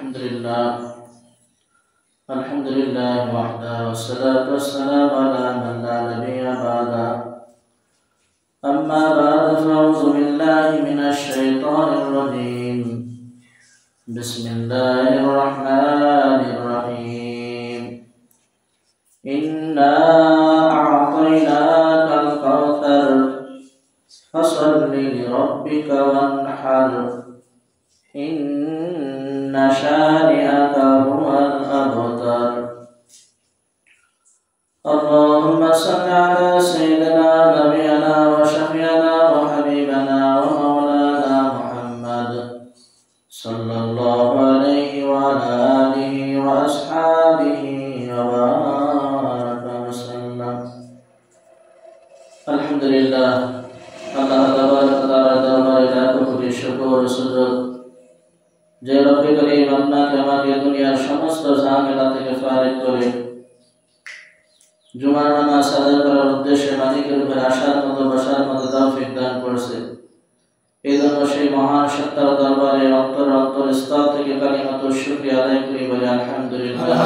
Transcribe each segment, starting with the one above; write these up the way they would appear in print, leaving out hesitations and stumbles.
الحمد لله وحده والصلاة والسلام على من لا نبي بعده أما بعد فأعوذ بالله من الشيطان الرجيم بسم الله الرحمن الرحيم إنا أعطيناك الكوثر فصل لربك وانحر إن شانئك هو الأبتر اللهم صل على سيدنا نبينا وشفيعنا وحبيبنا ومولانا محمد صلى الله عليه وعلى آله وأصحابه وبارك وسلم الحمد لله الله تبارك وتعالى লাখো কোটি শুকর সুজুদ যে রব্বে করিম আপনাকে আমাকে দুনিয়ার সমস্ত ঝামেলা থেকে ফারিগ করে জুমার নামাজ আদায় করার উদ্দেশ্যে মালিকের উপর আসার মতো বসার মতো তৌফিক দান করেছে। এই জন্য সেই মহান সত্তার দরবারে অন্তর স্তর থেকে কালিমাতুশ শুকরিয়া আদায় করি বলে আলহামদুলিল্লাহ।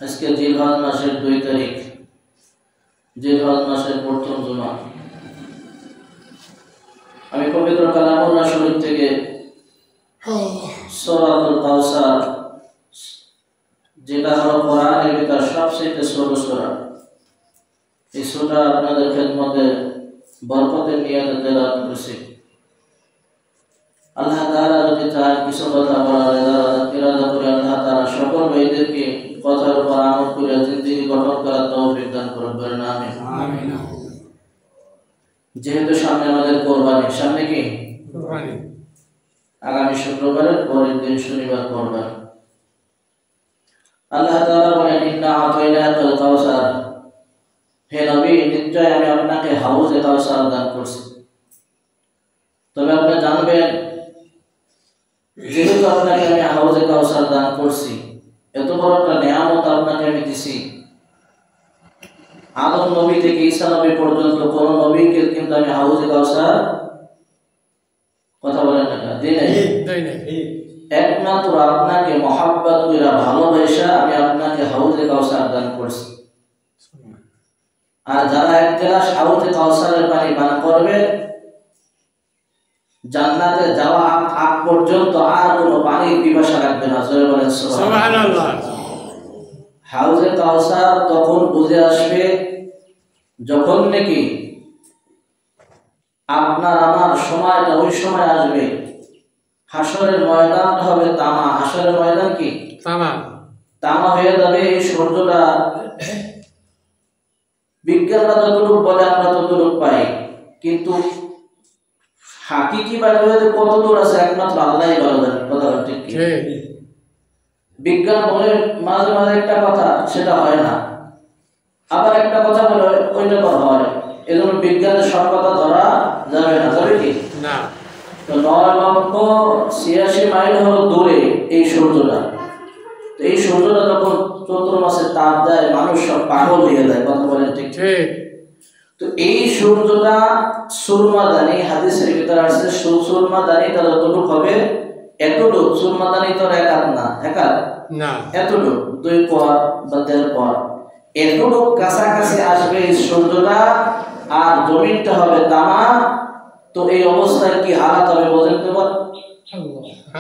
আজকে জিলহজ মাসের 2 তারিখ, জিলহজ মাসের প্রথম জুমা। আমি পবিত্র কালামুল্লাহ শরীফ থেকে সূরাতুল কাউসার, যেটা হলো কোরআনের ভিতর সবচেয়ে ছোট সূরা, এই সূরা আপনাদের খেদমতে বরকতের নিয়তে তেলাওয়াত করেছি। আল্লাহ তাআলা যদি চান কিছু কথা বলার ইরাদা করে আল্লাহ তাআলা সকল ভাইদেরকে কথার উপর আমল করে জিন্দেগি গঠন করার তৌফিক দান করবেন, আমিন আমিন। যেহেতু সামনে আমাদের কোরবানি, সামনে কি কোরবানি, আগামী শুক্রবারের পরের দিন শনিবার কোরবানি। আল্লাহ তাআলা বলেন ইন্না আতাইনাকাল কাউসার, হে নবী নিশ্চয় আমি আপনাকে হাউজে কাউসার দান করছি। তবে আপনি জানবেন যেহেতু আপনাকে আমি হাউজে কাউসার দান করছি, এত বড় একটা নিয়ামত আপনাকে আমি দিছি, আদম নবী থেকে ঈসা নবী পর্যন্ত কোন নবীকে কিন্তু আমি হাউজে কাউসার, কথা বলেন না, দেই নাই। একমাত্র আপনাকে মহব্বত করে ভালোবাসা আমি আপনাকে হাউজে কাউসার দান করছি। আর যারা এক গ্লাস হাউজে কাউসারের পানি পান করবে, জান্নাতে যাওয়া আগ পর্যন্ত আর কোনো পানির পিপাসা লাগবে না। জোরে বলেন সুবহানাল্লাহ। হাউজে কাউসার তখন বুঝে আসবে যখন নাকি আপনার আমার সময়টা ওই সময় আসবে, হাসরের ময়দানটা হবে তামা। হাসরের ময়দান কি তামা হয়ে যাবে। এই সূর্যটা বিজ্ঞানরা যতটুকু বলে আমরা ততটুকু পাই, কিন্তু হাকিকি ভাবে কত দূর আছে একমাত্র আল্লাহই ভালো জানেন। কথা ঠিক কি? বিজ্ঞান বলে মাঝে মাঝে একটা কথা, সেটা হয় না, আবার একটা কথা বলে ওইটা হয়। এজন্য বিজ্ঞানের সব কথা ধরা যাবে না, যাবে কি না? তো 9,86 মাইল হলো দূরে এই সূর্যটা। তো এই সূর্যটা যখন চৈত্র মাসে তাপ দেয়, মানুষ সব পাগল হয়ে যায়। কথা বলেন ঠিক? তো এই সূর্যটা সুরমাদানি, হাদিসের ভিতরে আছে সুরমাদানি তার যতটুকু হবে এতটুকু। সুরমাদানি তো এক হাত না, এক হাত না, এতটুকু 2 পর বা 1.5 পর, এতটুকু কাছাকাছি আসবে এই সূর্যটা, আর জমিনটা হবে তামা। তো এই অবস্থায় কি হালাত হবে বলেন তো?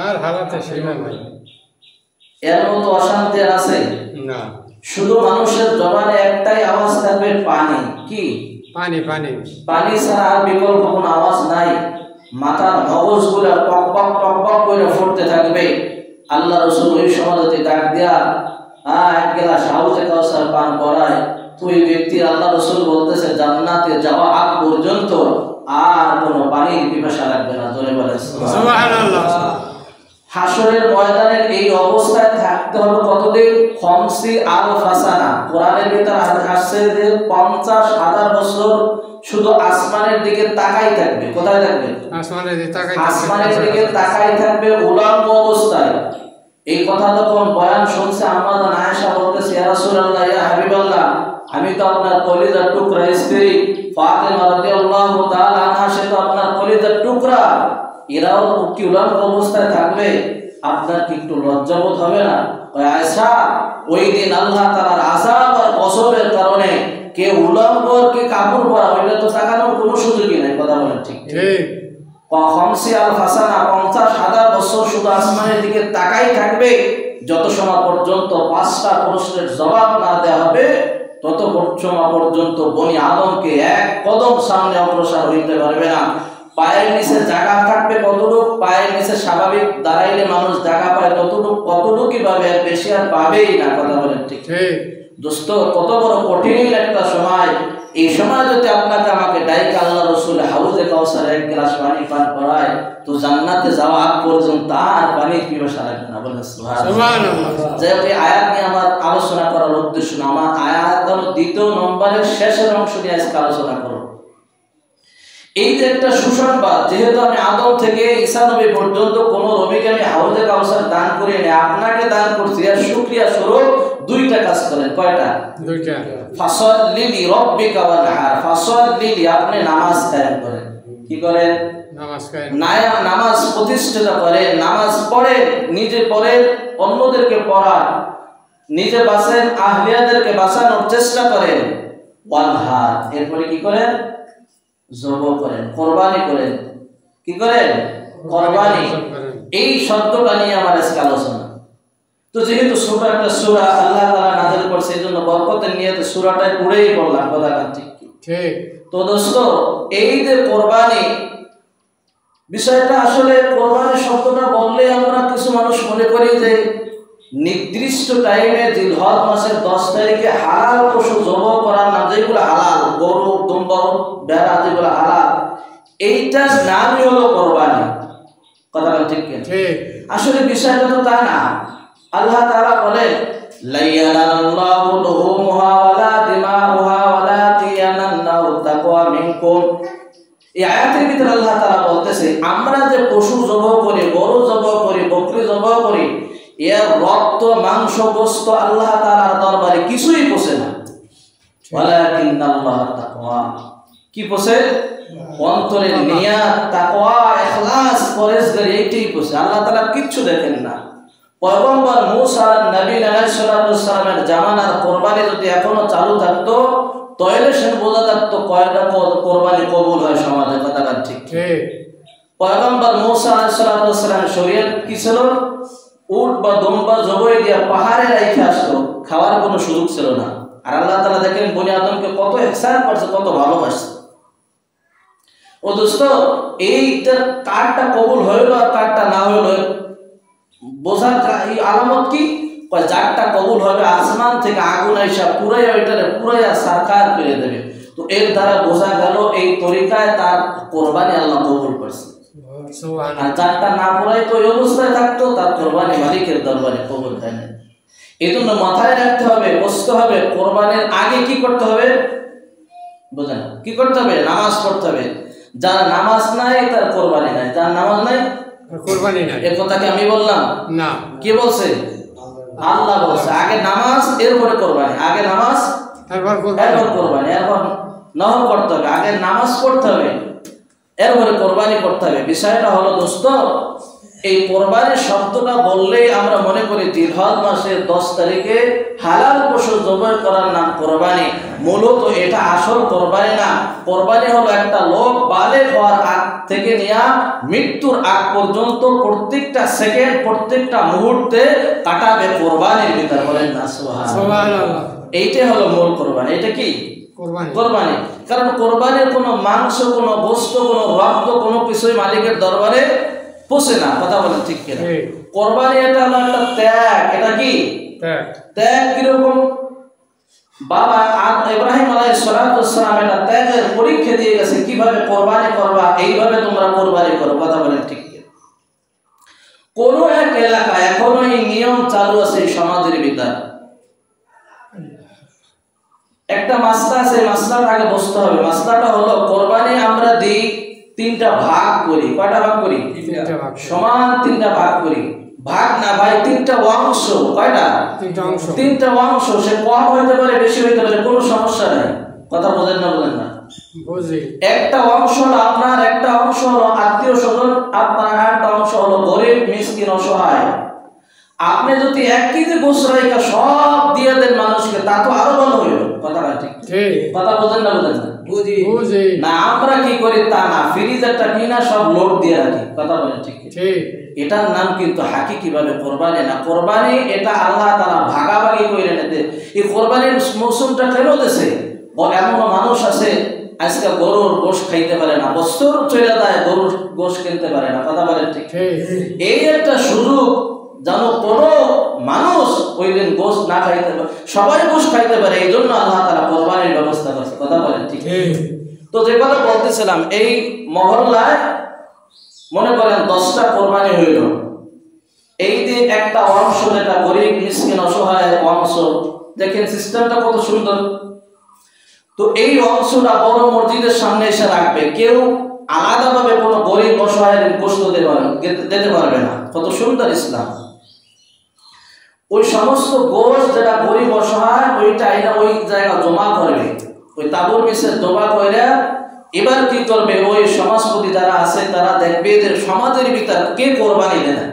আর হালাতে সীমা নাই, এর মতো অশান্তি আছে না। শুধু মানুষের জবানে একটাই আওয়াজ থাকবে, পানি। কি? পানি। পানি পানি ছাড়া আর বিকল্প কোনো আওয়াজ নাই। মাথার মগজগুলো টকবক টকবক করে ফুটতে থাকবে। আল্লাহ রাসূল ওই সমাজতে ডাক দেয়া এক গ্লাস হাউজে কাউসার পান করায়, তুই ব্যক্তি আল্লাহ রাসূল বলতেছে জান্নাতে যাওয়া আগ পর্যন্ত আর কোনো পানির পিপাসা লাগবে না। জোরে বলেন সুবহানাল্লাহ। হাসরের ময়দানের এই অবস্থায় থাকতে হবে কতদিন? 50,000 সানা। কোরআনের ভিতরে আসছে যে 50,000 বছর শুধু আসমানের দিকে তাকাই থাকবে। কোথায় থাকবে? আসমানের দিকে তাকাই থাকবে। আসমানের দিকে তাকাই থাকবে উলঙ্গ অবস্থায়। এই কথা যখন বয়ান শুনছে আম্মা জান আয়েশা বলতেছে, ইয়া রাসূলুল্লাহ, ইয়া হাবিবাল্লাহ, আমি তো আপনার কলিজার টুকরা স্ত্রী ফাতেমা রাদিয়াল্লাহু তাআলা আনহা, সে তো আপনার কলিজার টুকরা। এরাও কি উলঙ্গ অবস্থায় থাকলে আপনার কি একটু লজ্জাবোধ হবে না? আয়েশা, ওই দিন আল্লাহ তাআলার আযাব আর গজবের কারণে কে উলঙ্গ কে কাপড় পরা ওইটা তো তাকানোর কোনো সুযোগই নাই। কথা বলেন ঠিক ঠিক। খমসি আল হাসানা 50,000 বছর শুধু আসমানের দিকে তাকাই থাকবে, যত সময় পর্যন্ত 5টা প্রশ্নের জবাব না দেওয়া হবে তত সময় পর্যন্ত বনি আদমকে এক কদম সামনে অগ্রসর হইতে পারবে না। পায়ের নিচে জায়গা থাকবে কতটুক, পায়ের নিচে স্বাভাবিক দাঁড়াইলে মানুষ জায়গা পায় ততটুক, কতটুকুই পাবে, আর বেশি আর পাবেই না। কথা বলেন ঠিক ঠিক। দোস্ত, কত বড় কঠিন একটা সময়। এই সময় যদি আপনাকে আমাকে ডাইক আল্লাহ রাসূল হাউজে কাউসারে এক গ্লাস পানি পান করায়, তো জান্নাতে যাওয়া আগ পর্যন্ত তার পানি পিপাসা লাগবে না। বলেন সুবহানাল্লাহ। যে এই আয়াত নিয়ে আমার আলোচনা করার উদ্দেশ্য না, আমার আয়াত হলো 2 নম্বরের শেষের অংশ নিয়ে আজকে আলোচনা করব। এই যে একটা সুসংবাদ, যেহেতু আমি আদম থেকে ঈসা নবী পর্যন্ত কোন নবীকে আমি হাউজে কাউসার দান করি না, আপনাকে দান করছি, আর শুকরিয়া স্বরূপ 2টা কাজ করেন। কয়টা? 2টা। ফাসাল্লি লিরাব্বিকা ওয়ানহার। ফাসাল্লি, আপনি নামাজ কায়েম করেন। কি করেন? নামাজ কায়েম। নামাজ প্রতিষ্ঠিত করেন, নামাজ পড়েন, নিজে পড়েন, অন্যদেরকে পড়ান, নিজে বাঁচেন, আহলিয়াদেরকে বাঁচানোর চেষ্টা করেন। ওয়ানহার, এরপরে কি করেন? জব করেন, কোরবানি করেন। কি করেন? কোরবানি। এই শব্দটা নিয়ে আমার আজকে আলোচনা। তো যেহেতু সূরা একটা সূরা আল্লাহ তাআলা নাযিল করেছে, এজন্য বরকতের নিয়তে সূরাটাই পুরোই পড়লাম। কথা ঠিক ঠিক। তো দোস্ত, এই যে কোরবানি বিষয়টা, আসলে কোরবানি শব্দটা বললে আমরা কিছু মানুষ মনে করি যে নির্দিষ্ট টাইমে জিলহজ মাসের 10 তারিখে হালাল পশু জবাই করার নাম, যেগুলো হালাল, গরু, দুম্বা, ভেড়া, যেগুলো হালাল, এইটার নামই হলো কোরবানি। কথা ঠিক ঠিক। আসলে বিষয়টা তো তা না। আল্লাহ তাআলা বলেন, লা ইয়ানাল্লাহু লুহুমুহা ওয়ালা দিমাউহা ওয়ালাকিন ইয়ানাল্লাহু তাকওয়া মিনকুম। এই আয়াতের ভিতরে আল্লাহ তাআলা বলতেছে, আমরা যে পশু জবাই করি, গরু জবাই করি, বকরি জবাই করি, এর রক্ত, মাংস, গোশত আল্লাহ তাআলার দরবারে কিছুই পোষে না। ওয়ালাকিন্নাল্লাহু তাকওয়া, কি পোষে? অন্তরের নিয়াত, তাকওয়া, ইখলাস, পরহেজগারি, এইটাই পোষে। আল্লাহ তাআলা কিচ্ছু দেখেন না। পয়গম্বর মূসা নবী আলাইহিস সালামের জামানার কোরবানি যদি এখনো চালু থাকতো, তাহলে সে বোঝা থাকতো কয়টা কোরবানি কবুল হয় সমাজে। কথা ঠিক ঠিক। পয়গম্বর মূসা আলাইহিস সালামের শরীয়ত কি ছিল? উট বা দুম্বা জবাই দিয়া পাহাড়ে রাইখে আসতো, খাওয়ার কোনো সুযোগ ছিল না। আর আল্লাহ তাআলা দেখেন বনি আদমকে কত ইহসান করছে, কত ভালোবাসে। ও দোস্ত, এইটা কারটা কবুল হইলো আর কারটা না হইলো বোঝার এই আলামত কি? যারটা কবুল হবে, আসমান থেকে আগুন আইসা পুরাই ওইটারে পুরাইয়া সারকার করে দেবে। তো এর দ্বারা বোঝা গেল এই তরিকায় তার কোরবানি আল্লাহ কবুল করছে। আর যারটা না পুরাই তো ওই অবস্থায় থাকতো, তার কোরবানি মালিকের দরবারে কবুল হয় না। এই জন্য মাথায় রাখতে হবে, বুঝতে হবে, কোরবানির আগে কি করতে হবে? বুঝেন কি করতে হবে? নামাজ পড়তে হবে। যার নামাজ নাই তার কোরবানি নাই, যার নামাজ নাই কোরবানি নাই। এই কথা কি আমি বললাম? না। কে বলছে? আল্লাহ বলছে। আগে নামাজ, এরপরে কোরবানি। আগে নামাজ, এরপর কোরবানি, এরপর নহর করতে হবে। আগে নামাজ পড়তে হবে, এরপরে কোরবানি করতে হবে। বিষয়টা হলো দোস্ত, এই কোরবানি শব্দটা বললেই আমরা মনে করি জিলহজ মাসের 10 তারিখে হালাল পশু জবাই করার নাম কোরবানি। মূলত এটা আসল কোরবানি না। কোরবানি হলো একটা লোক বালেগ হওয়ার আগ থেকে নিয়ে মৃত্যুর আগ পর্যন্ত প্রত্যেকটা সেকেন্ড, প্রত্যেকটা মুহূর্তে কাটাবে কোরবানির ভিতর। বলেন না সুবহানাল্লাহ। এইটাই হলো মূল কোরবানি। এটা কি কোরবানি? কারণ কোরবানির কোনো মাংস, কোনো গোশত, কোনো রক্ত, কোনো কিছুই মালিকের দরবারে পোষে না। কথা বলেন ঠিক কিনা? কোরবানি এটা হলো একটা ত্যাগ। এটা কি ত্যাগ? কিরকম? বাবা ইব্রাহিম আলাইহিস সালাম এটা ত্যাগের পরীক্ষা দিয়ে গেছে, কিভাবে কোরবানি করবা, এইভাবে তোমরা কোরবানি করো। কথা বলেন ঠিক কিনা? কোন এক এলাকায় এখনো এই নিয়ম চালু আছে সমাজের ভিতর। একটা মাসলা আছে, মাসলাটা আগে বুঝতে হবে। মাসলাটা হলো কোরবানি আমরা দিই 3টা ভাগ করি। কয়টা ভাগ করি? 3টা ভাগ। সমান 3টা ভাগ করি। ভাগ না ভাই, 3টা অংশ। কয়টা? 3টা অংশ। 3টা অংশ। সে কম হইতে পারে, বেশি হইতে পারে, কোনো সমস্যা নাই। কথা বোঝেন না? বলেন না? একটা অংশ হলো আপনার, একটা অংশ হলো আত্মীয় স্বজন আপনার, একটা অংশ হলো গরিব মিসকিন অসহায়। আপনি যদি 1 কেজি গোশত রাইখা সব দিয়ে দেন মানুষকে, তা তো আরো ভালো হইল। কথাটা ঠিক কথা বোঝেন না? বোঝেন না? বুঝি না। আমরা কি করি তা না, ফ্রিজারটা কিনা সব লোড দিয়ে রাখি। কথা বলেন ঠিক? এটার নাম কিন্তু হাকিকি ভাবে কোরবানি না। কোরবানি এটা আল্লাহ তাআলা ভাগাভাগি করে নিতে। এই কোরবানির মৌসুমটা কেন দিয়েছে? এমন মানুষ আছে আজকে গরুর গোশত খাইতে পারে না, বছর চলে যায় গরুর গোশত কিনতে পারে না। কথা বলেন ঠিক? এই একটা সুযোগ যেন কোনো মানুষ ওই দিন গোশত না খাইতে পারে, সবাই গোশত খাইতে পারে, এই জন্য আল্লাহ তাআলা কোরবানির ব্যবস্থা করছে। কথা বলেন ঠিক? তো যে কথা বলতেছিলাম, এই মহল্লায় মনে করেন 10টা কোরবানি হইল। এই দিন একটা অংশ, যেটা গরিব মিসকিন অসহায়ের অংশ, দেখেন সিস্টেমটা কত সুন্দর। তো এই অংশটা বড় মসজিদের সামনে এসে রাখবে, কেউ আলাদাভাবে কোনো গরিব অসহায়ের গোশত দিতে পারবে না। কত সুন্দর ইসলাম। ওই সমস্ত গোশত যেটা গরিব অসহায়, ওইটা এরা ওই জায়গা জমা করবে, ওই তাবুর নিচে জমা করে। এবার কি করবে, ওই সমাজপতি যারা আছে তারা দেখবে যে সমাজের ভিতর কে কোরবানি দেয়।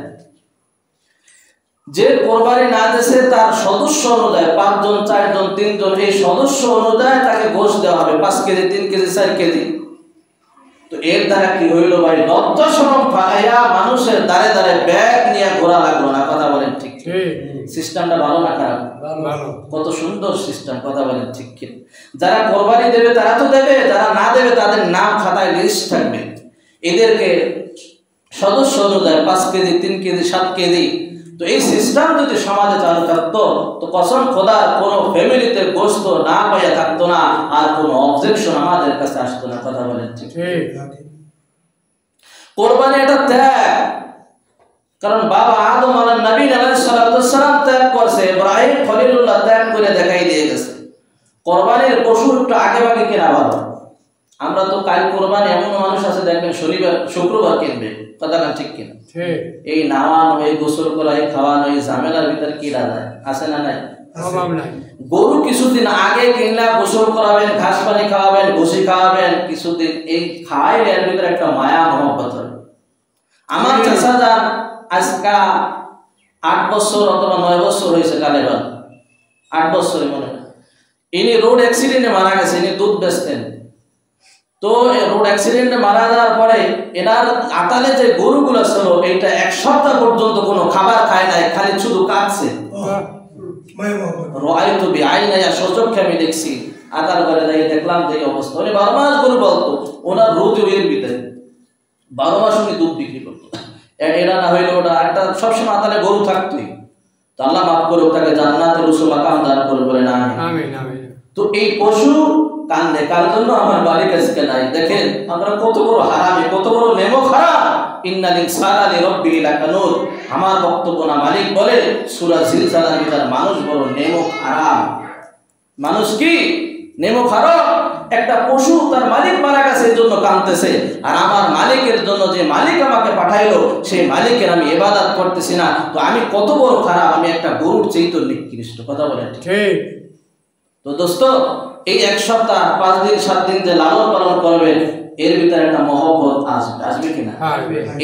যে কোরবানি না দিয়েছে তার সদস্য অনুযায়ী 5 জন 4 জন 3 জন, এই সদস্য অনুযায়ী তাকে গোশত দেওয়া হবে, 5 কেজি 3 কেজি 4 কেজি। তো এর দ্বারা কি হইল ভাই, লজ্জা শরম ফালাইয়া মানুষের দাঁড়ে দাঁড়ে ব্যাগ নিয়ে ঘোরা লাগলো না। কথা বলেন ঠিক? সিস্টেমটা ভালো না খারাপ? কত সুন্দর সিস্টেম। কথা বলেন ঠিক? যারা কোরবানি দেবে তারা তো দেবে, যারা না দেবে তাদের নাম খাতায় লিস্ট থাকবে। এদেরকে সদস্য অনুযায়ী 5 কেজি 3 কেজি 7 কেজি। তো এই সিস্টেম যদি সমাজে চালু থাকতো, তো কসম খোদার কোনো ফ্যামিলিতে গোশত না পাইয়া থাকতো না, আর কোনো অবজেকশন আমাদের কাছে আসতো না। কথা বলেন ঠিক? কোরবানি এটা ত্যাগ। কারণ বাবা আদম আলাইহিস সালাম ত্যাগ করছে, ইব্রাহিম খলিলুল্লাহ ত্যাগ করে দেখাই দিয়ে গেছে। কোরবানির পশু একটু আগে ভাগে কেনা ভালো। আমরা তো কাল কোরবানি, এমন মানুষ আছে দেখবেন শনিবার শুক্রবার কিনবে। কথা না ঠিক কিনা? এই নাওয়ানো, এই গোসল করা, এই খাওয়ানো, এই ঝামেলার ভিতর কি রাজা আছে না নাই? গরু কিছুদিন আগে কিনলে গোসল করাবেন, ঘাস পানি খাওয়াবেন, ভুসি খাওয়াবেন, কিছুদিন এই খাওয়াই, এর ভিতরে একটা মায়া মহব্বত হয়। আমার চাচা যান আজকা 8 বছর অথবা 9 বছর হয়েছে, কালেবান 8 বছর মনে হয়। ইনি রোড অ্যাক্সিডেন্টে মারা গেছে। ইনি দুধ বেচতেন। তো রোড অ্যাক্সিডেন্টে মারা যাওয়ার পরে এনার আতালে যে গরুগুলো ছিল, এইটা 1 সপ্তাহ পর্যন্ত কোনো খাবার খায় নাই, খালি শুধু কাঁদছে। রআইতু বিআইনায়া, সচক্ষে আমি দেখছি। আতার ঘরে যাই দেখলাম যে অবস্থা। উনি 12 মাস গরু বলতো, ওনার রোজ এর ভিতরে 12 মাস উনি দুধ বিক্রি করতো। এরা না হইলে ওটা একটা সবসময় আতালে গরু থাকতোই। তো আল্লাহ মাফ করে তাকে জান্নাতের উঁচু মাকাম দান করে বলে না। তো এই পশু কান্দে কার জন্য? আমার মালিক আজকে নাই। দেখেন আমরা কত বড় হারামি, কত বড় নেমক হারাম। ইন্নাল ইনসানা লিরাব্বিহি লাকানুর। আমার বক্তব্য না, মালিক বলে সূরা জিলজালার ভিতর, মানুষ বড় নেমক হারাম। মানুষ কি নেমক হারাম? একটা পশু তার মালিক মারা গেছে এই জন্য কাঁদতেছে, আর আমার মালিকের জন্য, যে মালিক আমাকে পাঠাইলো, সেই মালিকের আমি ইবাদত করতেছি না। তো আমি কত বড় খারাপ, আমি একটা গরুর চেয়ে নিকৃষ্ট। কথা বলেন ঠিক? তো দোস্ত, এই 1 সপ্তাহ 5 দিন 7 দিন যে লালন পালন করবেন, এর ভিতরে একটা মহব্বত আসবে। আসবে কিনা?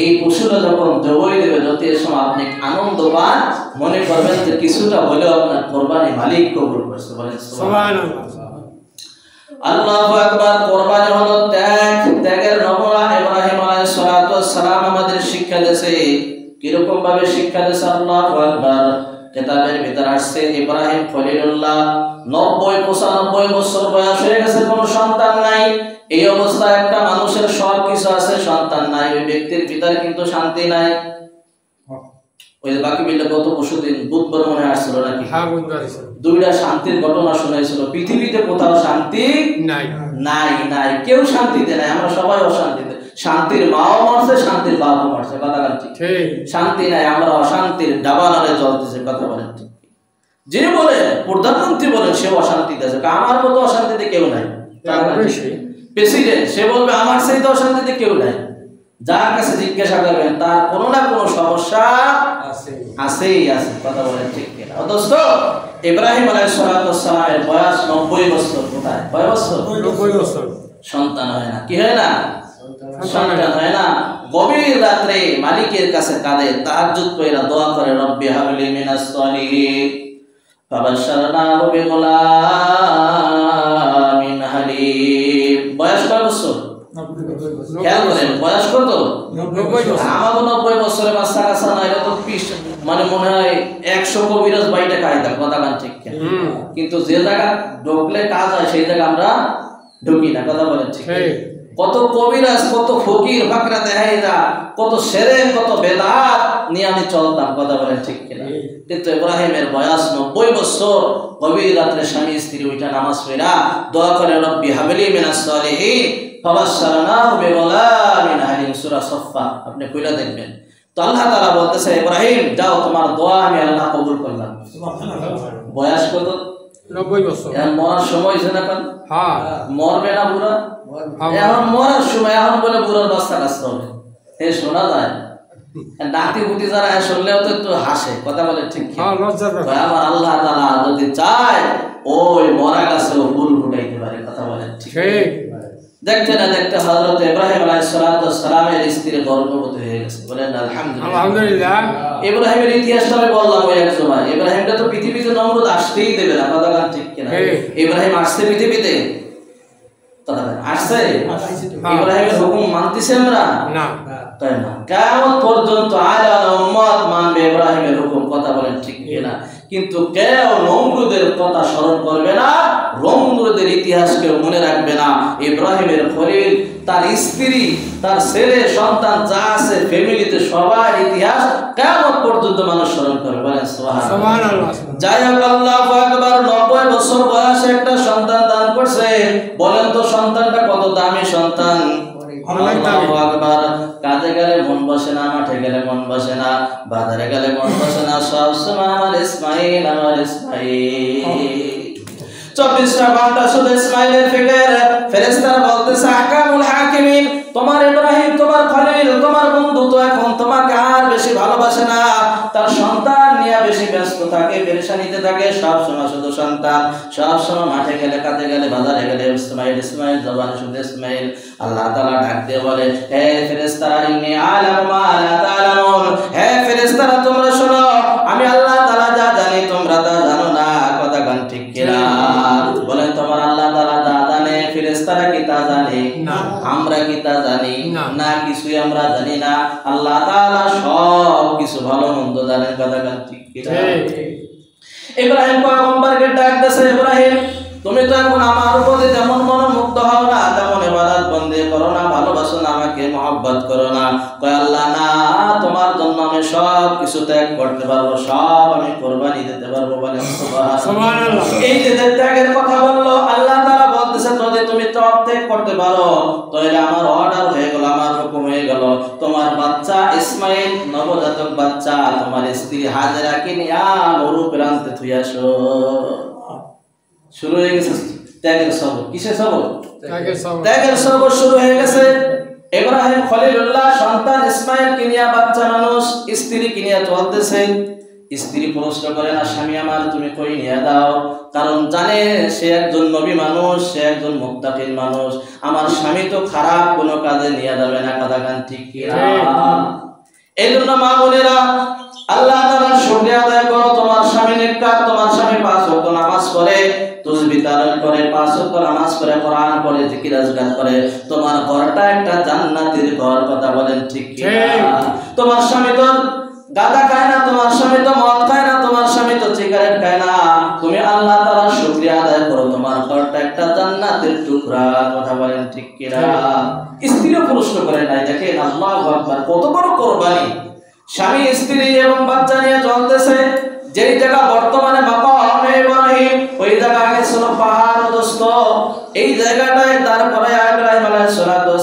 এই পশুটা যখন জবাই দেবে, যত এর সময় আপনি আনন্দ পান, মনে করবেন যে কিছুটা হলেও আপনার কোরবানি মালিক কবুল করছে। বলেন সুবহানাল্লাহ। আল্লাহু আকবার। কোরবানি হলো ত্যাগ। ত্যাগের নমুনা ইব্রাহিম আলাইহিস সালাম আমাদের শিক্ষা দিয়েছে। কিরকম ভাবে শিক্ষা দিয়েছে? আল্লাহু আকবার। কিতাবের ভিতর আসছে, ইব্রাহিম খলিলুল্লাহ 90-95 বছর বয়স হয়ে গেছে, কোনো সন্তান নাই। এই অবস্থায় একটা মানুষের সব কিছু আছে, সন্তান নাই, ওই ব্যক্তির ভিতরে কিন্তু শান্তি নাই। ওই বাকি মিলে গত পরশুদিন বুধবার মনে আসছিল নাকি? দুইটা শান্তির ঘটনা শোনাইছিল। পৃথিবীতে কোথাও শান্তি নাই, নাই নাই, কেউ শান্তিতে নাই। আমরা সবাই অশান্তিতে। শান্তির মাও মারছে, শান্তির বাপও মারছে। কথা বলছি শান্তি নাই, আমরা অশান্তির দাবানলে চলতেছে। কথা বলেন ঠিক? যে বলে প্রধানমন্ত্রী বলেন সে অশান্তিতে আছে, আমার মতো অশান্তিতে কেউ নাই। প্রেসিডেন্ট সে বলবে আমার সেই তো অশান্তিতে কেউ নাই। যার কাছে জিজ্ঞাসা করবেন তার কোনো না কোনো সমস্যা আছেই আছে। কথা বলেন ঠিক কিনা? দোস্ত, ইব্রাহিম আলাইহিস সালামের বয়স 90 বছর। কোথায়? কয় বছর? 90 বছর। সন্তান হয় না। কি হয় না? সন্তান হয় না। গভীর রাত্রে মালিকের কাছে কাঁদে, তাহাজ্জুদ কইরা দোয়া করে, রব্বি হাবলি মিনাস সালিহিন ফাবাশশারনাহু বিগুলামিন হালিম। বয়স কত বছর? খেয়াল করেন, বয়স কত? 90 বছর। আমার 90 বছরের বাচ্চা কাচ্চা না, এটা তো মানে মনে হয় 100 কবিরাজ বাইটা কায়দা, কথা গান ঠিক। কিন্তু যে জায়গা ঢুকলে কাজ হয় সেই জায়গা আমরা ঢুকি না, কথা বলেন ঠিক। কত কবিরাজ, কত ফকির ফাকরা দেখাই যা, কত সেরে, কত বেদাত নিয়ে আমি চলতাম, কথা বলেন ঠিক কিনা। কিন্তু ইব্রাহিমের বয়স 90 বছর। গভীর রাত্রে স্বামী স্ত্রী উঠা নামাজ পড়া দোয়া করে, রব্বি হাবলি মিনাস সালিহিন ফাবাশশারনাহু বিগুলামিন হালিম। সূরা সফফা আপনি কইলা দেখবেন। তো আল্লাহ তাআলা বলতেছে, ইব্রাহিম যাও, তোমার দোয়া আমি আল্লাহ কবুল করলাম। বয়স কত? 90 বছর। এখন মরার সময় হইছে না? হ্যাঁ, মরবে না বুড়া? এখন মরার সময়, এখন বলে বুড়ার বাচ্চা কাচ্চা হবে, এ শোনা যায়। নাতি গুটি যারা শুনলেও তো একটু হাসে, কথা বলে ঠিক। আমার আল্লাহ তাআলা যদি চায় ওই মরা গাছেও ফুল ফুটাইতে পারে, কথা বলে ঠিক। দেখতে না দেখতে হযরত ইব্রাহিম আলাইহিস সালামের স্ত্রী গর্ভবতী হয়ে গেছে। বলেন আলহামদুলিল্লাহ। ইব্রাহিমের ইতিহাসটা আমি বললাম ওই এক সময়। ইব্রাহিমটা তো পৃথিবীতে নমরুদ আসতেই দেবে না, কথা গান ঠিক কিনা। ইব্রাহিম আসছে পৃথিবীতে, কথা বলেন আসছে। ইব্রাহিমের হুকুম মানতেছি আমরা না, তাই না? কিয়ামত পর্যন্ত আলাল উম্মত মানবে ইব্রাহিমের হুকুম, কথা বলেন ঠিক কিনা। কিন্তু কেউ নমরুদের কথা স্মরণ করবে না, নমরুদের ইতিহাস কেউ মনে রাখবে না। ইব্রাহিমের খলিল, তার স্ত্রী, তার ছেলে সন্তান যা আছে ফ্যামিলিতে, সবার ইতিহাস কিয়ামত পর্যন্ত মানুষ স্মরণ করবে। বলেন সুবহানাল্লাহ। যাই হোক, আল্লাহু আকবার। 90 বছর বয়সে একটা সন্তান দান করছে। বলেন তো সন্তানটা কত দামি সন্তান। আল্লাহু আকবার। কাজে গেলে মন বসে না, মাঠে গেলে মন বসে না, বাজারে গেলে মন বসে না, সব সময় আমার ইসমাইল, আমার ইসমাইল। 24টা ঘন্টা শুধু ইসমাইলের ফিকির। ফেরেশতারা বলতেছে, আহকামুল হাকিমিন, তোমার ইব্রাহিম, তোমার খলিল, তোমার বন্ধু তো এখন তোমাকে আর বেশি ভালোবাসে না, তার সন্তান নিয়ে বেশি ব্যস্ত থাকে, পেরেশানিতে থাকে, সব সময় শুধু সন্তান, সব সময় মাঠে গেলে, কাজে গেলে, বাজারে গেলে ইসমাইল, ইসমাইল, জবানে শুধু ইসমাইল। আল্লাহ তাআলা ডাক দিয়ে বলে, হে ফেরেশতারা, ইন্নী আ'লামু মা লা তা'লামুন, হে ফেরেশতারা তোমরা শোনো, আমি আল্লাহ তাআলা যা জানি তোমরা তা জানো না, কথা গান ঠিক কিনা। বলেন তোমার আল্লাহ তাআলা যা জানে ফেরেশতারা কি তা জানে? না। আমরা কি তা জানি? না, কিছুই আমরা জানি না। আল্লাহ তাআলা সব কিছু ভালো মন্দ জানেন, কথা গান ঠিক কিনা। ইব্রাহিম পয়গম্বরকে ডাক দিয়েছে, ইব্রাহিম তুমি তো এখন আমার উপরে যেমন মনোমুগ্ধ হও না, তেমন ইবাদত বন্দি করো না, ভালোবাসো না, আমাকে মহব্বত করো না। কয় আল্লাহ না, তোমার জন্য আমি সব কিছু ত্যাগ করতে পারবো, সব আমি কুরবানি দিতে পারবো। বলে সুবহানাল্লাহ। এই যে ত্যাগের কথা বললো, আল্লাহ তাআলা বলতেছে, যদি তুমি ত্যাগ করতে পারো তাহলে আমার অর্ডার হয়ে গেল, আমার হুকুম হয়ে গেল, তোমার বাচ্চা ইসমাইল, নবজাতক বাচ্চা, তোমার স্ত্রী হাজেরাকে নিয়ে মরু প্রান্তে থুই আসো। শুরু হয়ে গেছে ত্যাগের সবর। কিসের সবর? ত্যাগের সবর শুরু হয়ে গেছে। ইব্রাহিম খলিলুল্লাহ সন্তান ইসমাইলকে নিয়ে, বাচ্চা মানুষ, স্ত্রীকে নিয়ে চলতেছে। স্ত্রী প্রশ্ন করে না, স্বামী আমার তুমি কই নিয়ে দাও, কারণ জানে সে একজন নবী মানুষ, সে একজন মুত্তাকিন মানুষ, আমার স্বামী তো খারাপ কোনো কাজে নিয়ে যাবে না, কথা গান ঠিক কিনা। এই জন্য মা বোনেরা, আল্লাহ তাআলার শুকরিয়া আদায় করো। তোমার স্বামী নেককার, তোমার স্বামী 5 ওয়াক্ত নামাজ পড়ে, তাসবিহ তালাওয়াত করে, 5 ওয়াক্ত নামাজ পড়ে, কোরআন পড়ে, জিকির আজকার করে, তোমার ঘরটা একটা জান্নাতের ঘর, কথা বলেন ঠিক কি না। তোমার স্বামী তো গাঁজা খায় না, তোমার স্বামী তো মদ খায় না, তোমার স্বামী তো সিগারেট খায় না, তুমি আল্লাহ তাআলার শুকরিয়া আদায় করো, তোমার ঘরটা একটা জান্নাতের টুকরা, কথা বলেন ঠিক কি না। স্ত্রীও প্রশ্ন করে নাই, দেখেন আল্লাহু আকবার, কত বড় কুরবানি। স্বামী, স্ত্রী এবং বাচ্চা নিয়ে চলতেছে। যেই জায়গা বর্তমানে মাকামে ইব্রাহিম, ওই জায়গা আগে ছিল পাহাড় দোস্ত। এই জায়গাটায় তারপরে ইব্রাহিম আলাইহিস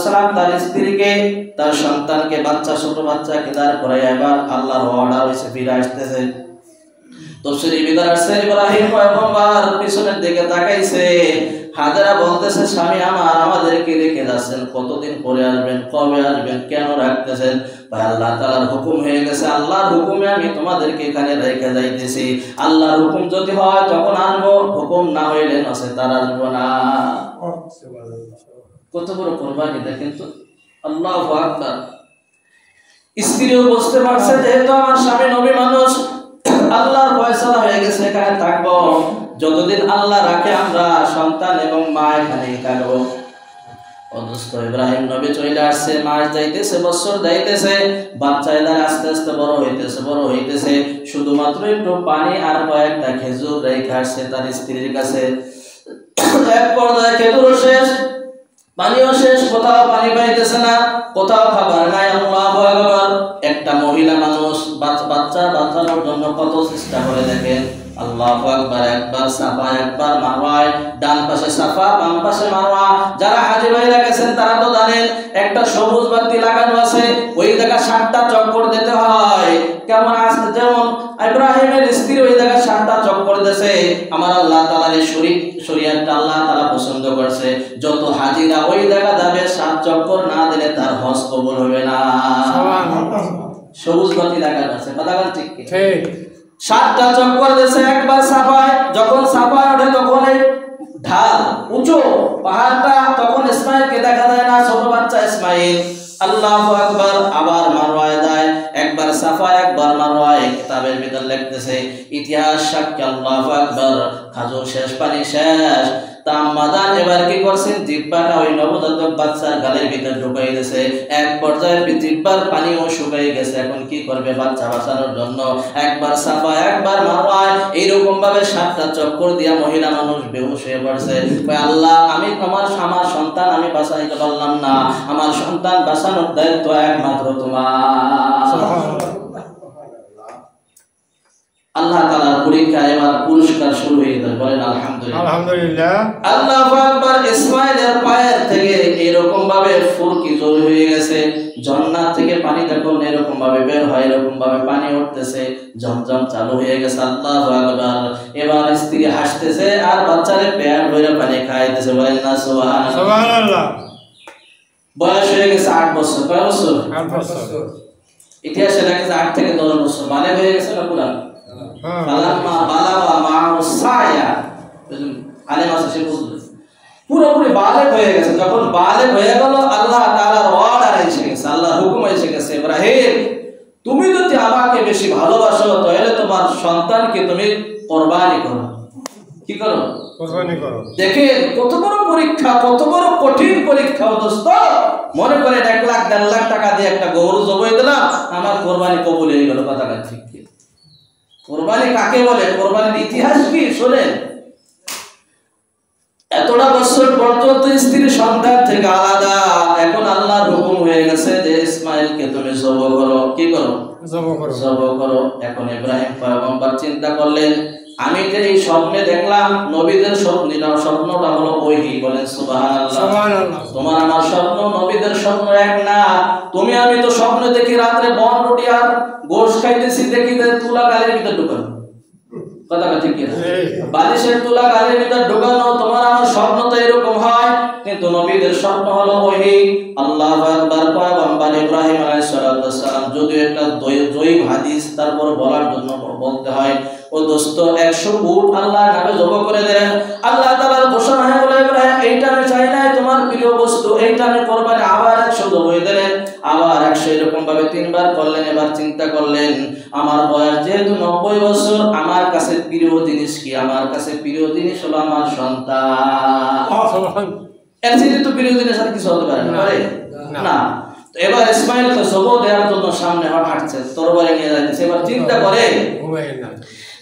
সালাম তার স্ত্রীকে, তার সন্তানকে, বাচ্চা, ছোট বাচ্চাকে তারপরে এবার আল্লাহর অর্ডার হইছে ফিরে আসতেছে। তাফসীরের ভিতর আছে, ইব্রাহিম পয়গম্বর পিছনের দিকে তাকাইছে। হাজেরা বলতেছে, স্বামী আমার, আমাদেরকে রেখে যাচ্ছেন, কতদিন পরে আসবেন, কবে আসবেন, কেন রাখতেছেন? ভাই আল্লাহ তাআলার হুকুম হয়ে গেছে, আল্লাহর হুকুমে আমি তোমাদেরকে এখানে রেখে যাইতেছি। আল্লাহর হুকুম যদি হয় তখন আসবো, হুকুম না হইলে নসে তার আসবো না। কত বড় কোরবানি দেখেন তো। আল্লাহু আকবার। স্ত্রীও বুঝতে পারছে যেহেতু আমার স্বামী নবী মানুষ, আল্লাহর ফয়সালা হয়ে গেছে এখানে থাকবো, যতদিন আল্লাহ রাখে আমরা সন্তান এবং মা এখানেই থাকবো। অদস্ত ইব্রাহিম নবী চলে আসছে, মাস যাইতেছে, বছর যাইতেছে, বাচ্চা এদের আস্তে আস্তে বড় হইতেছে। শুধুমাত্র একটু পানি আর কয়েকটা খেজুর রেখে আসছে তার স্ত্রীর কাছে। এক পর্যায়ে খেজুরও শেষ, পানিও শেষ, কোথাও পানি পাইতেছে না, কোথাও খাবার নাই। আল্লাহু আকবার। একটা মহিলা মানুষ বাচ্চা বাঁচানোর জন্য কত চেষ্টা করে দেখেন। আল্লাহু আকবার। একবার সাফা একবার মারওয়া, ডান পাশে সাফা বাম পাশে মারওয়া। যারা হাজী ভাইরা গেছেন তারা তো জানেন একটা সবুজ বাতি লাগানো আছে, ওই জায়গা 7টা চক্কর দিতে হয়। কেমন আছে, যেমন ইব্রাহিমের স্ত্রী ওই জায়গা 7টা চক্কর দিয়েছে। আমার আল্লাহ তাআলার এই শরীয়তটা আল্লাহ তাআলা পছন্দ করছে। যত হাজীরা ওই জায়গা যাবে 7 চক্কর না দিলে তার হজ কবুল হবে না। সুবহানাল্লাহ। সবুজ বাতি লাগানো আছে, কথা বল ঠিক কি? ঠিক। 7টা চক্কর দিয়েছে একবার সাফায়। যখন সাফায় ওঠে তখন এই ঢাল উঁচু পাহাড়টা, তখন ইসমাইলকে দেখা যায় না, ছোট বাচ্চা ইসমাইল। আল্লাহু আকবার। আবার মারওয়ায় যায়, একবার সাফায় একবার মারওয়ায়। কিতাবের ভিতর লিখতেছে ইতিহাস সাক্ষী, আল্লাহু আকবার, খাজুর শেষ, পানি শেষ। তা আম্মাজান এবার কি করছেন, জিহ্বাটা ওই নবজাতক বাচ্চার গালের ভিতর ঢুকাই দিয়েছে। এক পর্যায়ে জিহ্বার পানিও শুকিয়ে গেছে। এখন কি করবে বাচ্চা বাঁচানোর জন্য? একবার সাফা একবার মারওয়ায়, এইরকম ভাবে 7টা চক্কর দিয়া মহিলা মানুষ বেহুশ হয়ে পড়ছে। আল্লাহ, আমি আমার সন্তান আমি বাঁচাইতে পারলাম না, আমার সন্তান বাঁচানোর দায়িত্ব একমাত্র তোমার। আল্লাহ তাআলার পরীক্ষা এবার পুরস্কার শুরু হয়ে যায়। বলেন আলহামদুলিল্লাহ। আলহামদুলিল্লাহ। আল্লাহু আকবার। ইসমাইলের পায়ের থেকে এরকম ভাবে ফুলকি জোর হয়ে গেছে। জান্নাত থেকে পানি যখন এরকম ভাবে বের হয়, এরকম ভাবে পানি উঠতেছে, জমজম চালু হয়ে গেছে। আল্লাহু আকবার। এবার স্ত্রী হাসতেছে আর বাচ্চারে পেট ভরে পানি খাইতেছে। বলেন না সুবহানাল্লাহ। সুবহানাল্লাহ। বয়স হয়ে গেছে 8 বছর। কয় বছর? 8 বছর। ইতিহাসে লেখা আছে 8 থেকে 10 বছর। বালেগ হয়ে গেছে না পুরা? ফালাম্মা বালাগা মা'আহু সায়া, আলেম আছে সে বুঝলো পুরোপুরি বালেগ হয়ে গেছে। যখন বালেগ হয়ে গেল, আল্লাহ তাআলার অর্ডার এসে গেছে, আল্লাহর হুকুম এসে গেছে, ইব্রাহিম তুমি যদি আমাকে বেশি ভালোবাসো তাহলে তোমার সন্তানকে তুমি কুরবানি করো। কি করো? কুরবানি করো। দেখেন কত বড় পরীক্ষা, কত বড় কঠিন পরীক্ষা। দোস্ত মনে করে 1 লাখ 1.5 লাখ টাকা দিয়ে একটা গরু জবাই দিলাম, আমার কুরবানি কবুল হয়ে গেল। কথাটা ঠিক কি? কুরবানি কাকে বলে? কুরবানির ইতিহাস কি শোনেন। এতটা বছর পর্যন্ত স্ত্রী সন্তান থেকে আলাদা, এখন আল্লাহর হুকুম হয়ে গেছে যে ইসমাইলকে তুমি জবাই করো। কি করো? জবাই করো। এখন ইব্রাহিম পয়গম্বর চিন্তা করলেন, আমি যে এই স্বপ্নে দেখলাম, নবীদের স্বপ্নটা হলো ওহী। বলেন সুবহানাল্লাহ। সুবহানাল্লাহ। তোমার আমার স্বপ্ন নবীদের স্বপ্ন এক না। তুমি আমি তো স্বপ্ন দেখি রাতে বন রুটি আর গোশত খাইতেছি, দেখি তুলা গালের ভিতর ঢুকানো। কথাটা ঠিক কি? বালিশের তুলা গালের ভিতর ঢুকানো। তোমার আমার স্বপ্ন তো এরকম হয়, কিন্তু নবীদের স্বপ্ন হলো ওহী। আল্লাহু আকবার। পয়গম্বর ইব্রাহিম আলাইহিস সালাম যদি একটা জয়ী হাদিস তারপর বলার জন্য বলতে হয়, ও দোস্ত 100 উট আল্লাহর নামে জবাই করে দেন। আল্লাহ তাআলার ঘোষণা হয়ে গেল, ইব্রাহিম এইটা আমি চাই না, তোমার প্রিয় বস্তু এইটা আমি কুরবানি। আবার 100 জবাই দিলেন, আবার 100, এরকম ভাবে 3 বার করলেন। এবার চিন্তা করলেন, আমার বয়স যেহেতু 90 বছর, আমার কাছে প্রিয় জিনিস কি? আমার কাছে প্রিয় জিনিস হলো আমার সন্তান। এর চেয়ে তো প্রিয় জিনিস আর কিছু হতে পারে না। তো এবার ইসমাইল তো জবাই দেওয়ার জন্য সামনে হাঁটছে, তরবারি নিয়ে যাচ্ছে। এবার চিন্তা করে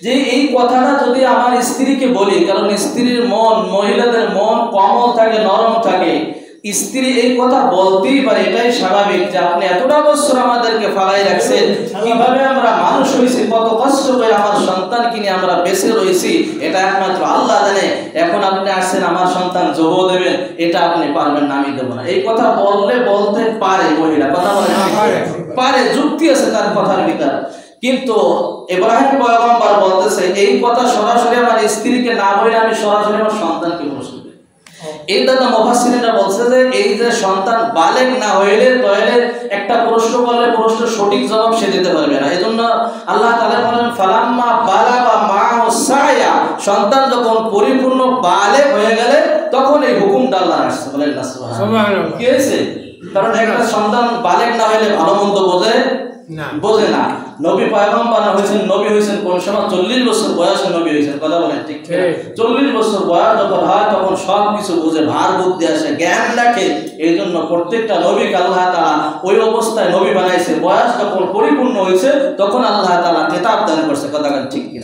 যে এই কথাটা যদি আমার স্ত্রীকে বলি, কারণ স্ত্রীর মন, মহিলাদের মন কোমল থাকে, নরম থাকে, স্ত্রী এই কথা বলতেই পারে, এটাই স্বাভাবিক যে আপনি এতটা বছর আমাদেরকে ফালাই রাখছেন, কিভাবে আমরা মানুষ হয়েছি, কত কষ্ট করে আমার সন্তানকে নিয়ে আমরা বেঁচে রয়েছি, এটা একমাত্র আল্লাহ জানে। এখন আপনি আসছেন আমার সন্তান জবাই দেবেন, এটা আপনি পারবেন না, আমি দেবো না। এই কথা বলতে পারে মহিলা, কথা বলে পারে, যুক্তি আছে তার কথার ভিতর। কিন্তু ইব্রাহিম পয়গম্বর বলতেছে এই কথা সরাসরি আমার স্ত্রীকে না বলে আমি সরাসরি আমার সন্তানকে প্রশ্ন করি। এই দাদা মুফাসসিরিনরা বলছে যে এই যে সন্তান বালেগ না হইলে তাহলে একটা প্রশ্ন করলে প্রশ্ন সঠিক জবাব সে দিতে পারবে না। এজন্য আল্লাহ তাআলা বলেন ফালাম্মা বালাগা মা'আহু সায়া, সন্তান যখন পরিপূর্ণ বালেগ হয়ে গেলে তখন এই হুকুমটা আল্লাহ আসছে। বলেন না সুবহানাল্লাহ। কি হয়েছে? কারণ একটা সন্তান বালেগ না হলে ভালো মন্দ বোঝে না। নবী পয়গম্বর হয়েছেন, নবী হয়েছেন কোন সময় 40 বছর বয়সে নবী হয়েছেন। কথা বলেন ঠিক? 40 বছর বয়স যখন হয় তখন সব কিছু বুঝে, ভার বুদ্ধি আসে, জ্ঞান রাখে। এই জন্য প্রত্যেকটা নবীকে আল্লাহ তাআলা ওই অবস্থায় নবী বানাইছে। বয়স যখন পরিপূর্ণ হয়েছে তখন আল্লাহ তাআলা কিতাব দান করছে। কথা ঠিক কি?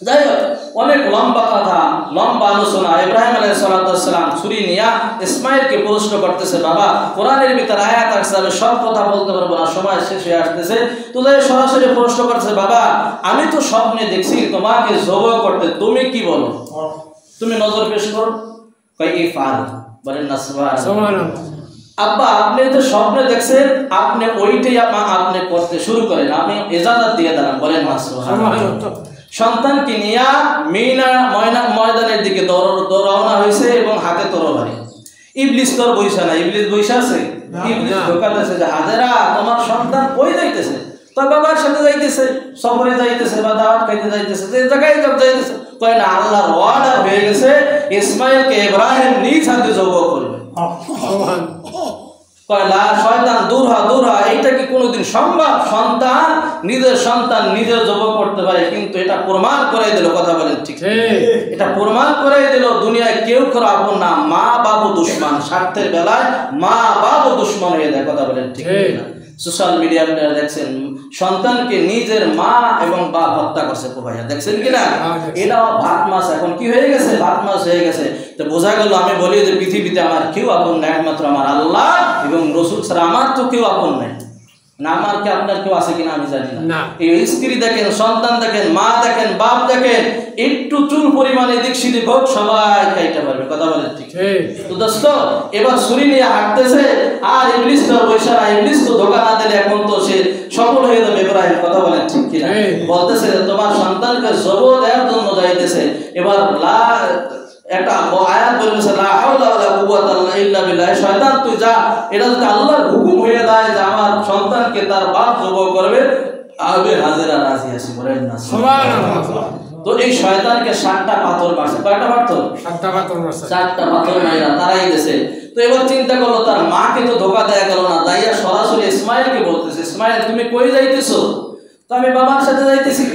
যাই হোক, অনেক লম্বা কথা, লম্বা আলোচনা। ইব্রাহিম আলাইহিস সালাম ছুরি নিয়ে ইসমাইলকে প্রশ্ন করতেছে, বাবা কোরআনের ভিতরে আয়াত আছে, আমি সব কথা বলতে পারবো না, সময় শেষ হয়ে আসতেছে। তো তাই সরাসরি প্রশ্ন করতেছে, বাবা আমি তো স্বপ্নে দেখছি তোমাকে জবাই করতে, তুমি কি বলো? তুমি নজর পেশ করো। কই ইফআল। বলেন না সুবহানাল্লাহ। আব্বা আপনি তো স্বপ্নে দেখছেন, আপনি ওইটাই আপনি করতে শুরু করেন, আমি ইজাজত দিয়ে দিলাম। বলেন না সুবহানাল্লাহ। সন্তানকে নিয়ে ময়দানের দিকে রওনা হয়েছে এবং হাতে তরবারি। ইবলিস তোর বইসা না, ইবলিস বইসা আছে। ইবলিস ঢোকাতেছে যে হাজেরা তোমার সন্তান কই যাইতেছে? তোর বাবার সাথে যাইতেছে, সফরে যাইতেছে বা দাওয়াত খাইতে যাইতেছে, যে জায়গায় যাইতেছে। কয় না, আল্লাহর ওয়াদা হয়ে গেছে ইসমাইলকে ইব্রাহিম নিজ হাতে জবাই করবে। কয় না, শয়তান দূর হ, দূর হ। এইটা কি কোনোদিন সম্ভব? সন্তান নিজের সন্তান নিজে জবাই করতে পারে, কিন্তু এটা প্রমাণ করে দিল। কথা বলেন ঠিক? এটা প্রমাণ করে দিল দুনিয়ায় কেউ কারো আপন না, মা বাবু দুশ্মন। স্বার্থের বেলায় মা বাবু দুশ্মন হয়ে যায়। কথা বলেন ঠিক না? সোশ্যাল মিডিয়া দেখছেন সন্তানকে নিজের মা এবং বাপ হত্যা করছে। ভাইয়া দেখছেন কিনা? এটাও ভাত মাছ এখন কি হয়ে গেছে? ভাত মাছ হয়ে গেছে। তো বোঝা গেল, আমি বলি যে পৃথিবীতে আমার কেউ আপন না, একমাত্র আমার আল্লাহ এবং রাসূল ছাড়া আমার তো কেউ আপন নাই। না আমার কি আপনার কেউ আছে কিনা আমি জানি না। এই স্ত্রী দেখেন, সন্তান দেখেন, মা দেখেন, বাপ দেখেন, একটু চুল পরিমাণে দিক সিদিক হোক সবাই খাইতে পারবে। কথা বলেন ঠিক? তো দোস্ত এবার ছুরি নিয়ে হাঁটতেছে আর ইবলিস তো বৈশা না। ইবলিস তো ধোকা না দিলে এখন তো সে সফল হয়ে যাবে ইব্রাহিম। কথা বলেন ঠিক কিনা? বলতেছে তোমার সন্তানকে জবাই দেওয়ার জন্য যাইতেছে। এবার একটা আয়াত বলেছে লা হাওলা ওয়ালা কুওয়াতা ইল্লা বিল্লাহ। শয়তান তুই যা, এটা যদি আল্লাহর হুকুম হয়ে যায় যে আমার সন্তানকে তার বাপ জবাই করবে, আমি হাজেরা রাজি আছি। বলেন না সুবহানাল্লাহ। তো এই শয়তানকে 7টা পাথর মারছে। কয়টা পাথর? 7টা পাথর মারছে। 7টা পাথর মাইরা তারাই গেছে। তো এবার চিন্তা করলো তার মাকে তো ধোকা দেয়া গেল না, যাইয়া সরাসরি ইসমাইলকে বলতেছে, ইসমাইল তুমি কই যাইতেছো? তো আমি বাবার সাথে যাইতেছি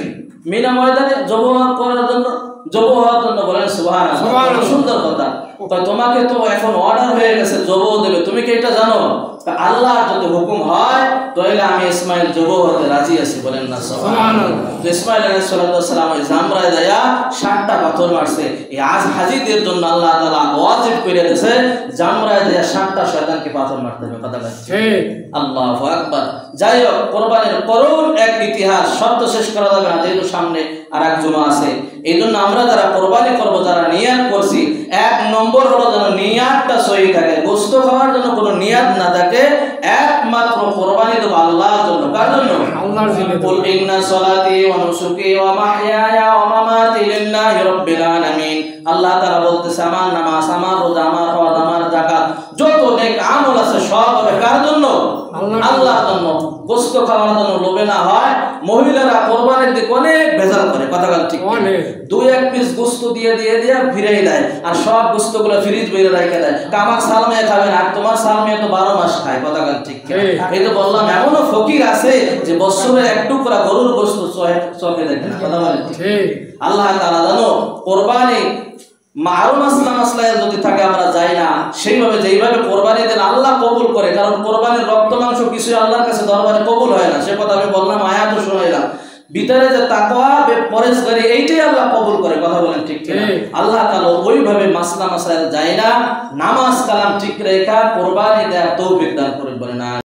মিনা ময়দানে জবাই করার জন্য, জবাই হওয়ার জন্য। বলেন সুবহানাল্লাহ। সুন্দর কথা। তোমাকে তো এখন অর্ডার হয়ে গেছে, জবাই দেবে। তুমি কি এটা জানো? আল্লাহর যদি হুকুম হয় তাহলে আমি ইসমাইল জবাই হতে রাজি আছি। বলেন না সুবহানাল্লাহ। তো ইসমাইল আলাইহিস সালাম ওই জামরায় যায়া 7টা পাথর মারছে। এই আজ হাজীদের জন্য আল্লাহ তাআলা ওয়াজিব করে দিয়েছে জামরায় যায়া 7টা শয়তানকে পাথর মারতে হবে। কথা বলেন ঠিক? আল্লাহু আকবার। যাই হোক, কুরবানির করুণ এক ইতিহাস, শব্দ শেষ করা যাবে না, যেহেতু সামনে আরেক জুমা আছে। এই জন্য আমরা যারা কোরবানি করব, যারা নিয়াত করছি, 1 নম্বর হলো যেন নিয়াতটা সহি থাকে। গোশত খাওয়ার জন্য কোনো নিয়াত না থাকে, একমাত্র কোরবানি দেব আল্লাহর জন্য। কার জন্য? আল্লাহর জন্য। কুল ইন্না সলাতি ওয়া নুসুকি ওয়া মাহইয়ায়া ওয়া মামাতি লিল্লাহি রাব্বিল আলামিন। আল্লাহ তাআলা বলতেছে আমার নামাজ, আমার রোজা, আমার হজ, আমার যাকাত, যত নেক আমল আছে সব হবে কার জন্য? আল্লাহর জন্য। গোশত খাওয়ার জন্য লোভে না হয়। মহিলারা কোরবানির দিকে অনেক ভেজাল করে। কথা বল ঠিক? 2-1 পিস গোশত দিয়ে ফিরেই দেয়, আর সব গোশতগুলো ফ্রিজ বইরে রেখে দেয়। আমার সালমিয়া খাবেন, আর তোমার সালমিয়া তো 12 মাস খায়। কথা বল ঠিক? এই তো বললাম, এমনও ফকির আছে যে বছরে 1 টুকরা গরুর গোশত চোখে দেখে না। কথা বল ঠিক? আল্লাহ তাআলা জানো কোরবানি আরো মাসলায় যদি থাকে আমরা যাই না, সেইভাবে যেইভাবে কোরবানি দেন আল্লাহ কবুল করে। কারণ কোরবানির রক্ত মাংস কিছুই আল্লাহর কাছে দরবারে কবুল হয় না। সে কথা আমি বললাম, আয়াতও শুনাইলাম। ভিতরে যে তাকওয়া পরেশগারি, এইটাই আল্লাহ কবুল করে। কথা বলেন ঠিক কিনা? আল্লাহ তাআলা ওইভাবে মাসলায় যায় না। নামাজ কালাম ঠিক রেখা কোরবানি দেওয়ার তৌফিক দান করেন। বলেন না।